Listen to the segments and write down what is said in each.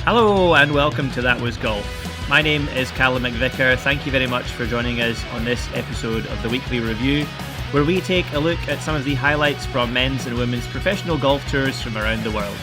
Hello and welcome to That Was Golf. My name is Calum MacVicar. Thank you very much for joining us on this episode of the Weekly Review, where we take a look at some of the highlights from men's and women's professional golf tours from around the world.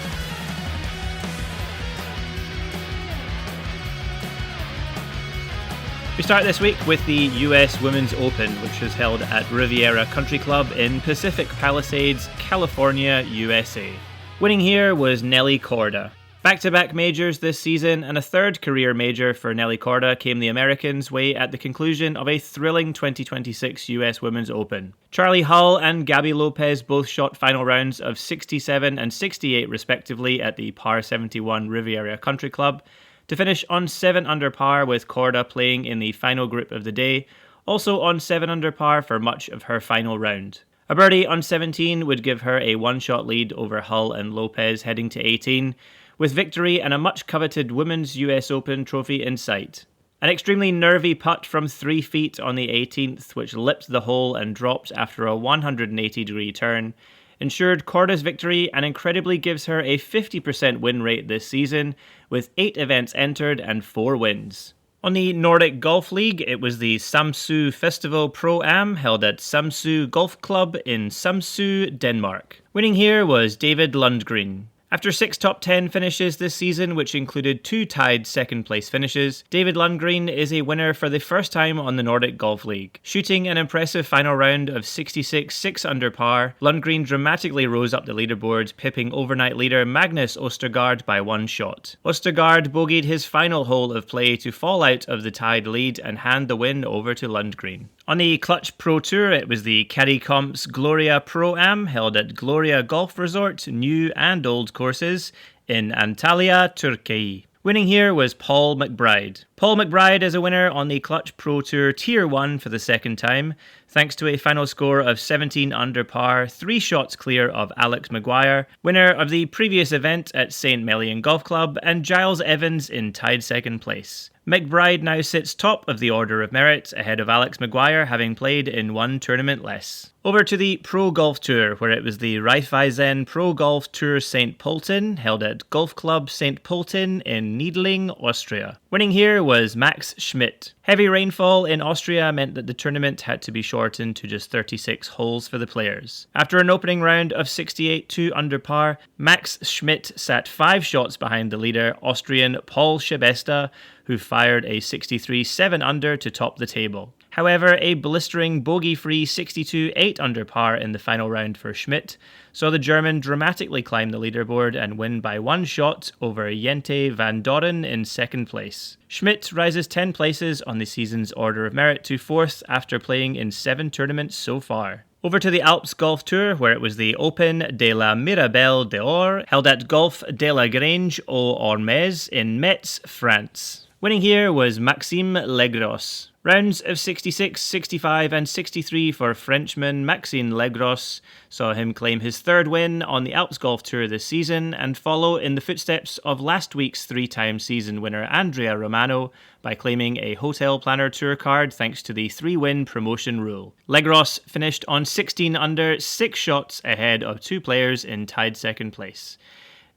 We start this week with the US Women's Open, which was held at Riviera Country Club in Pacific Palisades, California, USA. Winning here was Nelly Korda. Back-to-back majors this season and a third career major for Nelly Korda came the Americans' way at the conclusion of a thrilling 2026 US Women's Open. Charlie Hull and Gabby Lopez both shot final rounds of 67 and 68 respectively at the par 71 Riviera Country Club, to finish on 7 under par with Korda playing in the final group of the day, also on 7 under par for much of her final round. A birdie on 17 would give her a one-shot lead over Hull and Lopez heading to 18, with victory and a much-coveted Women's US Open trophy in sight. An extremely nervy putt from 3 feet on the 18th, which lipped the hole and dropped after a 180-degree turn, ensured Korda's victory and incredibly gives her a 50% win rate this season, with 8 events entered and 4 wins. On the Nordic Golf League, it was the Samsø Festival Pro-Am held at Samsø Golf Club in Samsø, Denmark. Winning here was David Lundgren. After 6 top 10 finishes this season, which included 2 tied second place finishes, David Lundgren is a winner for the first time on the Nordic Golf League. Shooting an impressive final round of 66 6 under par, Lundgren dramatically rose up the leaderboard, pipping overnight leader Magnus Ostergaard by 1 shot. Ostergaard bogeyed his final hole of play to fall out of the tied lead and hand the win over to Lundgren. On the Clutch Pro Tour, it was the Caddy Comps Gloria Pro-Am held at Gloria Golf Resort, new and old courses, in Antalya, Turkey. Winning here was Paul McBride. Paul McBride is a winner on the Clutch Pro Tour Tier 1 for the second time, thanks to a final score of 17 under par, 3 shots clear of Alex Maguire, winner of the previous event at St. Melian Golf Club, and Giles Evans in tied second place. McBride now sits top of the order of merit, ahead of Alex Maguire having played in 1 tournament less. Over to the Pro Golf Tour, where it was the Raiffeisen Pro Golf Tour St. Pölten, held at Golf Club St. Pölten in Niedling, Austria. Winning here was Max Schmidt. Heavy rainfall in Austria meant that the tournament had to be shortened to just 36 holes for the players. After an opening round of 68 2 under par, Max Schmidt sat 5 shots behind the leader, Austrian Paul Sebesta, who fired a 63 7 under to top the table. However, a blistering bogey-free 62 8 under par in the final round for Schmidt saw the German dramatically climb the leaderboard and win by 1 shot over Jente van Doren in second place. Schmidt rises 10 places on the season's order of merit to 4th after playing in 7 tournaments so far. Over to the Alps Golf Tour, where it was the Open de la Mirabelle d'Or, held at Golf de la Grange aux Ormes in Metz, France. Winning here was Maxime Legros. Rounds of 66, 65 and 63 for Frenchman Maxime Legros saw him claim his 3rd win on the Alps Golf Tour this season and follow in the footsteps of last week's 3-time season winner Andrea Romano by claiming a Hotel Planner Tour card thanks to the 3-win promotion rule. Legros finished on 16 under, 6 shots ahead of 2 players in tied second place.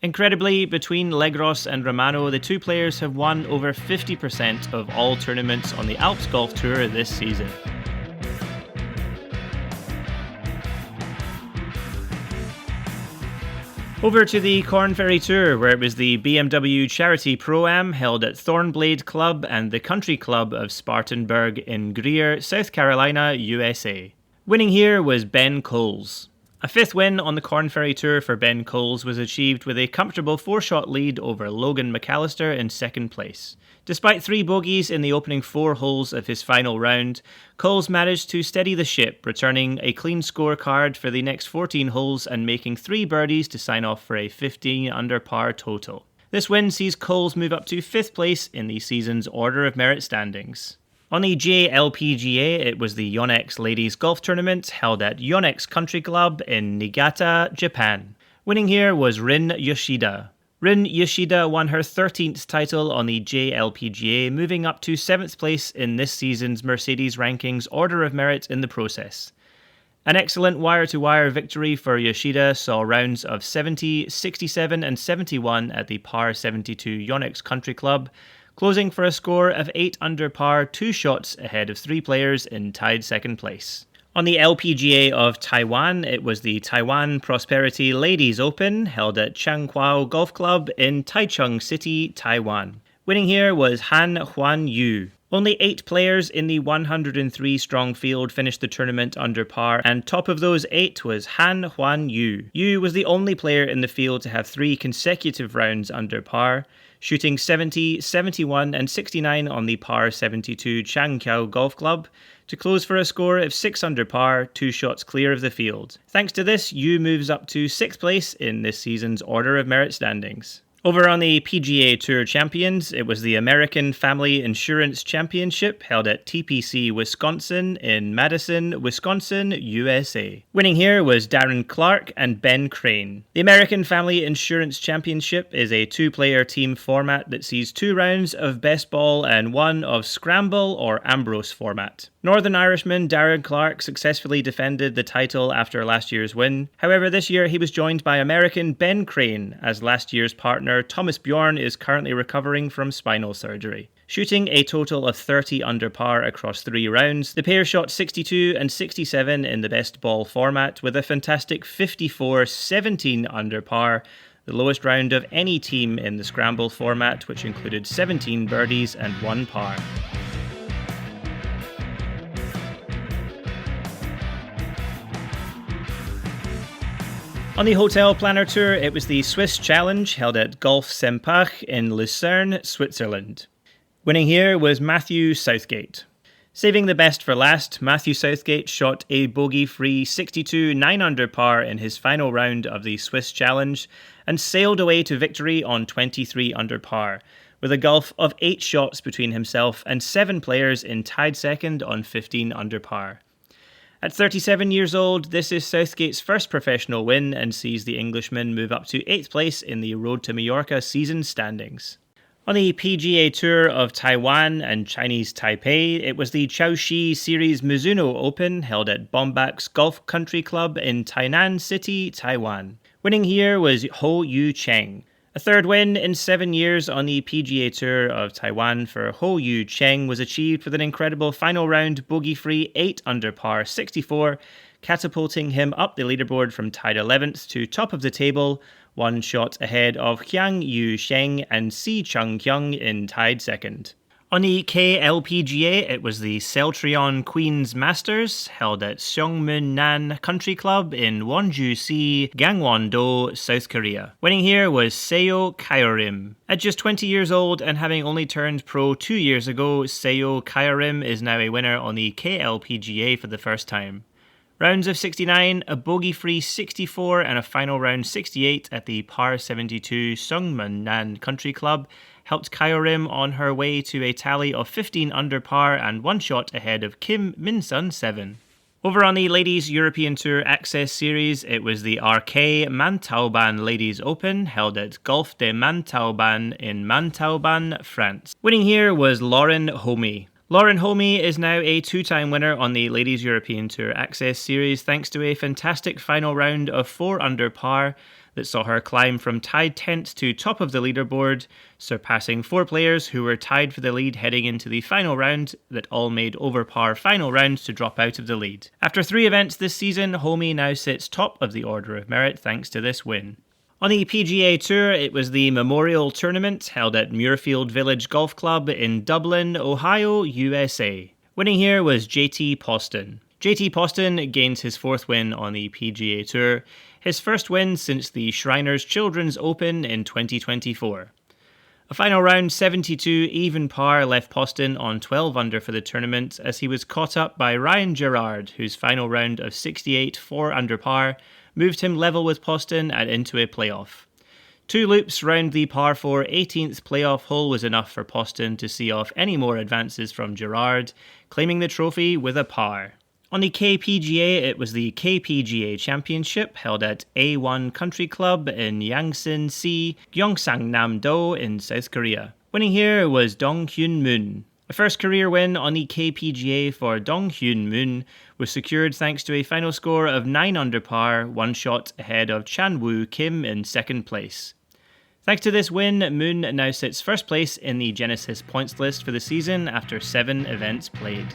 Incredibly, between Legros and Romano, the 2 players have won over 50% of all tournaments on the Alps Golf Tour this season. Over to the Corn Ferry Tour, where it was the BMW Charity Pro-Am held at Thornblade Club and the Country Club of Spartanburg in Greer, South Carolina, USA. Winning here was Ben Coles. A 5th win on the Corn Ferry Tour for Ben Coles was achieved with a comfortable 4-shot lead over Logan McAllister in second place. Despite 3 bogeys in the opening 4 holes of his final round, Coles managed to steady the ship, returning a clean scorecard for the next 14 holes and making 3 birdies to sign off for a 15 under par total. This win sees Coles move up to 5th place in the season's order of merit standings. On the JLPGA, it was the Yonex Ladies Golf Tournament held at Yonex Country Club in Niigata, Japan. Winning here was Rin Yoshida. Rin Yoshida won her 13th title on the JLPGA, moving up to 7th place in this season's Mercedes Rankings order of merit in the process. An excellent wire-to-wire victory for Yoshida saw rounds of 70, 67 and 71 at the par 72 Yonex Country Club, closing for a score of 8 under par, 2 shots ahead of 3 players in tied second place. On the LPGA of Taiwan, it was the Taiwan Prosperity Ladies Open held at Changhuao Golf Club in Taichung City, Taiwan. Winning here was Han Huan Yu. Only 8 players in the 103-strong field finished the tournament under par, and top of those 8 was Han Huan Yu. Yu was the only player in the field to have 3 consecutive rounds under par, shooting 70, 71 and 69 on the par 72 Changqiao Golf Club, to close for a score of 6 under par, 2 shots clear of the field. Thanks to this, Yu moves up to 6th place in this season's Order of Merit standings. Over on the PGA Tour Champions, it was the American Family Insurance Championship held at TPC Wisconsin in Madison, Wisconsin, USA. Winning here was Darren Clark and Ben Crane. The American Family Insurance Championship is a 2-player team format that sees 2 rounds of best ball and 1 of scramble or Ambrose format. Northern Irishman Darren Clark successfully defended the title after last year's win. However, this year he was joined by American Ben Crane, as last year's partner Thomas Bjorn is currently recovering from spinal surgery. Shooting a total of 30 under par across 3 rounds, the pair shot 62 and 67 in the best ball format with a fantastic 54-17 under par, the lowest round of any team in the scramble format, which included 17 birdies and 1 par. On the Hotel Planner Tour, it was the Swiss Challenge held at Golf Sempach in Lucerne, Switzerland. Winning here was Matthew Southgate. Saving the best for last, Matthew Southgate shot a bogey-free 62 9 under par in his final round of the Swiss Challenge and sailed away to victory on 23 under par, with a gulf of 8 shots between himself and 7 players in tied second on 15 under par. At 37 years old, this is Southgate's first professional win and sees the Englishman move up to 8th place in the Road to Mallorca season standings. On the PGA Tour of Taiwan and Chinese Taipei, it was the Chaoshi Series Mizuno Open held at Bombax Golf Country Club in Tainan City, Taiwan. Winning here was Ho Yu Cheng. A third win in 7 years on the PGA Tour of Taiwan for Ho Yu Cheng was achieved with an incredible final round bogey-free 8 under par 64, catapulting him up the leaderboard from tied 11th to top of the table, 1 shot ahead of Hyang Yu Sheng and Si Chung Kyung in tied second. On the KLPGA, it was the Celtrion Queen's Masters, held at Seongmun-nan Country Club in Wonju-si, Gangwon-do, South Korea. Winning here was Seo Kyorim. At just 20 years old and having only turned pro 2 years ago, Seo Kyorim is now a winner on the KLPGA for the first time. Rounds of 69, a bogey-free 64 and a final round 68 at the par 72 Seongmun-nan Country Club helped Kyorim on her way to a tally of 15 under par and 1 shot ahead of Kim Min-sun 7. Over on the Ladies European Tour Access Series, it was the RK Montauban Ladies Open held at Golf de Montauban in Montauban, France. Winning here was Lauren Holmey. Lauren Holmey is now a 2-time winner on the Ladies European Tour Access Series thanks to a fantastic final round of 4 under par that saw her climb from tied 10th to top of the leaderboard, surpassing 4 players who were tied for the lead heading into the final round that all made over par final rounds to drop out of the lead. After 3 events this season, Holmey now sits top of the Order of Merit thanks to this win. On the PGA Tour, it was the Memorial Tournament held at Muirfield Village Golf Club in Dublin, Ohio, USA. Winning here was JT Poston. JT Poston gains his 4th win on the PGA Tour, his first win since the Shriners Children's Open in 2024. A final round 72 even par left Poston on 12 under for the tournament as he was caught up by Ryan Gerard, whose final round of 68 4 under par moved him level with Poston and into a playoff. 2 loops round the par 4 18th playoff hole was enough for Poston to see off any more advances from Gerard, claiming the trophy with a par. On the KPGA, it was the KPGA Championship held at A1 Country Club in Yangsan-si, Gyeongsangnam-do in South Korea. Winning here was Dong Hyun Moon. A first career win on the KPGA for Dong Hyun Moon was secured thanks to a final score of 9 under par, 1 shot ahead of Chan Woo Kim in second place. Thanks to this win, Moon now sits first place in the Genesis points list for the season after 7 events played.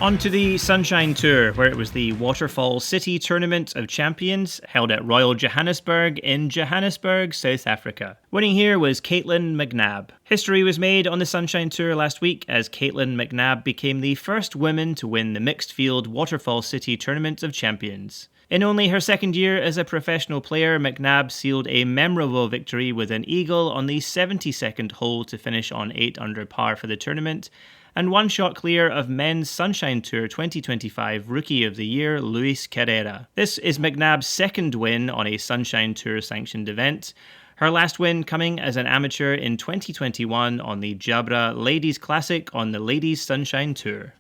On to the Sunshine Tour, where it was the Waterfall City Tournament of Champions held at Royal Johannesburg in Johannesburg, South Africa. Winning here was Calum MacNab. History was made on the Sunshine Tour last week as Calum MacNab became the first woman to win the mixed field Waterfall City Tournament of Champions. In only her second year as a professional player, Macnab sealed a memorable victory with an eagle on the 72nd hole to finish on 8 under par for the tournament, and 1 shot clear of Men's Sunshine Tour 2025 Rookie of the Year Luis Carrera. This is Macnab's second win on a Sunshine Tour sanctioned event, her last win coming as an amateur in 2021 on the Jabra Ladies Classic on the Ladies Sunshine Tour.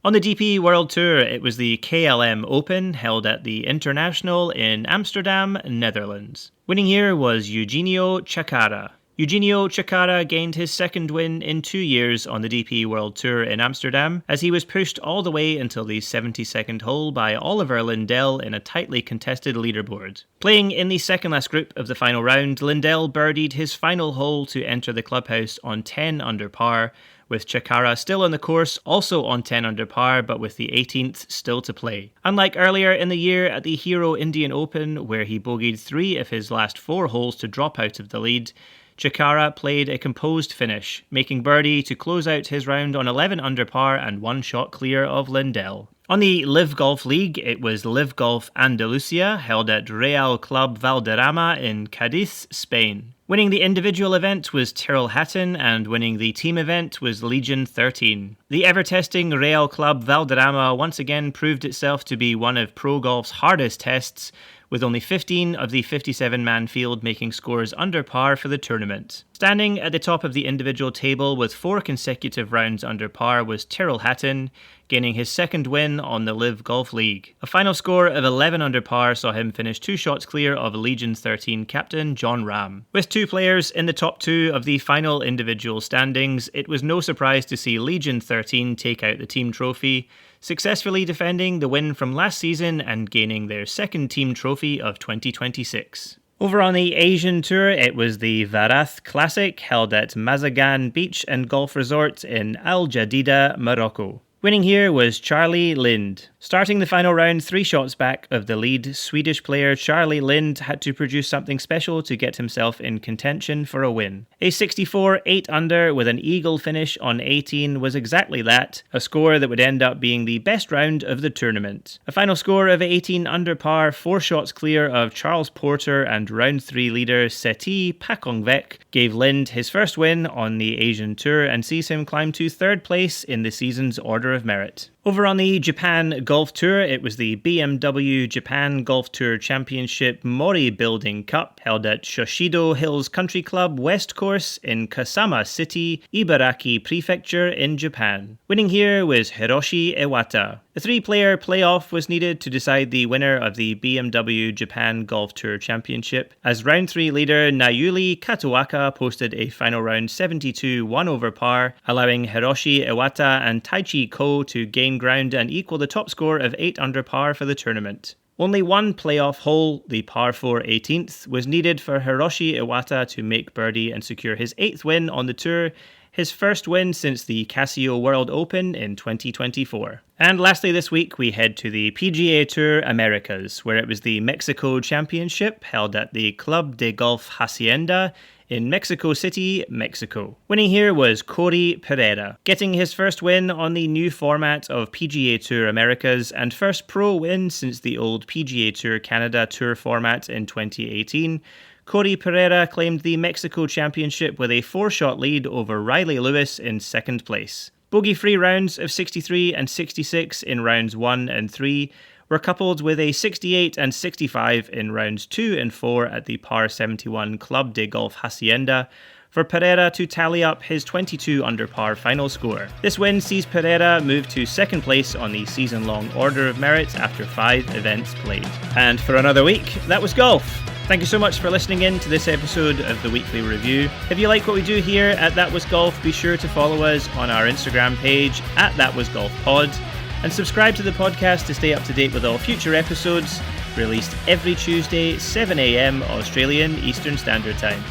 On the DP World Tour, it was the KLM Open held at the International in Amsterdam, Netherlands. Winning here was Eugenio Chacarra. Eugenio Chacarra gained his second win in 2 years on the DP World Tour in Amsterdam, as he was pushed all the way until the 72nd hole by Oliver Lindell in a tightly contested leaderboard. Playing in the second last group of the final round, Lindell birdied his final hole to enter the clubhouse on 10 under par, with Chacarra still on the course, also on 10 under par, but with the 18th still to play. Unlike earlier in the year at the Hero Indian Open, where he bogeyed 3 of his last 4 holes to drop out of the lead, Chacarra played a composed finish, making birdie to close out his round on 11 under par and 1 shot clear of Lindell. On the Live Golf League, it was Live Golf Andalusia, held at Real Club Valderrama in Cadiz, Spain. Winning the individual event was Tyrrell Hatton, and winning the team event was Legion 13. The ever-testing Real Club Valderrama once again proved itself to be one of pro golf's hardest tests, with only 15 of the 57-man field making scores under par for the tournament. Standing at the top of the individual table with 4 consecutive rounds under par was Tyrrell Hatton, gaining his second win on the Live Golf League. A final score of 11 under par saw him finish 2 shots clear of Legion 13 captain John Ram. With 2 players in the top 2 of the final individual standings, it was no surprise to see Legion 13 take out the team trophy, successfully defending the win from last season and gaining their second team trophy of 2026. Over on the Asian Tour, it was the Varath Classic held at Mazagan Beach and Golf Resort in Al Jadida, Morocco. Winning here was Charlie Lind. Starting the final round 3 shots back of the lead, Swedish player Charlie Lind had to produce something special to get himself in contention for a win. A 64 8 under with an eagle finish on 18 was exactly that, a score that would end up being the best round of the tournament. A final score of 18 under par, 4 shots clear of Charles Porter and round 3 leader Seti Pakongvek gave Lind his first win on the Asian Tour and sees him climb to 3rd place in the season's order of merit. Over on the Japan Golf Tour, it was the BMW Japan Golf Tour Championship Mori Building Cup held at Shoshido Hills Country Club West Course in Kasama City, Ibaraki Prefecture in Japan. Winning here was Hiroshi Iwata. The 3-player playoff was needed to decide the winner of the BMW Japan Golf Tour Championship, as round 3 leader Nayuli Katoaka posted a final round 72 1 over par, allowing Hiroshi Iwata and Taichi Ko to gain ground and equal the top score of 8 under par for the tournament. Only 1 playoff hole, the par 4 18th, was needed for Hiroshi Iwata to make birdie and secure his 8th win on the tour, his first win since the Casio World Open in 2024. And lastly this week we head to the PGA Tour Americas, where it was the Mexico Championship held at the Club de Golf Hacienda in Mexico City, Mexico. Winning here was Corey Pereira, getting his first win on the new format of PGA Tour Americas and first pro win since the old PGA Tour Canada Tour format in 2018. Corey Pereira claimed the Mexico Championship with a 4-shot lead over Riley Lewis in second place. Bogey-free rounds of 63 and 66 in rounds 1 and 3 were coupled with a 68 and 65 in rounds 2 and 4 at the par 71 Club de Golf Hacienda for Pereira to tally up his 22 under par final score. This win sees Pereira move to second place on the season-long Order of Merit after 5 events played. And for another week, that was golf. Thank you so much for listening in to this episode of the Weekly Review. If you like what we do here at That Was Golf, be sure to follow us on our Instagram page at ThatWasGolfPod, and subscribe to the podcast to stay up to date with all future episodes, released every Tuesday, 7 a.m. Australian Eastern Standard Time.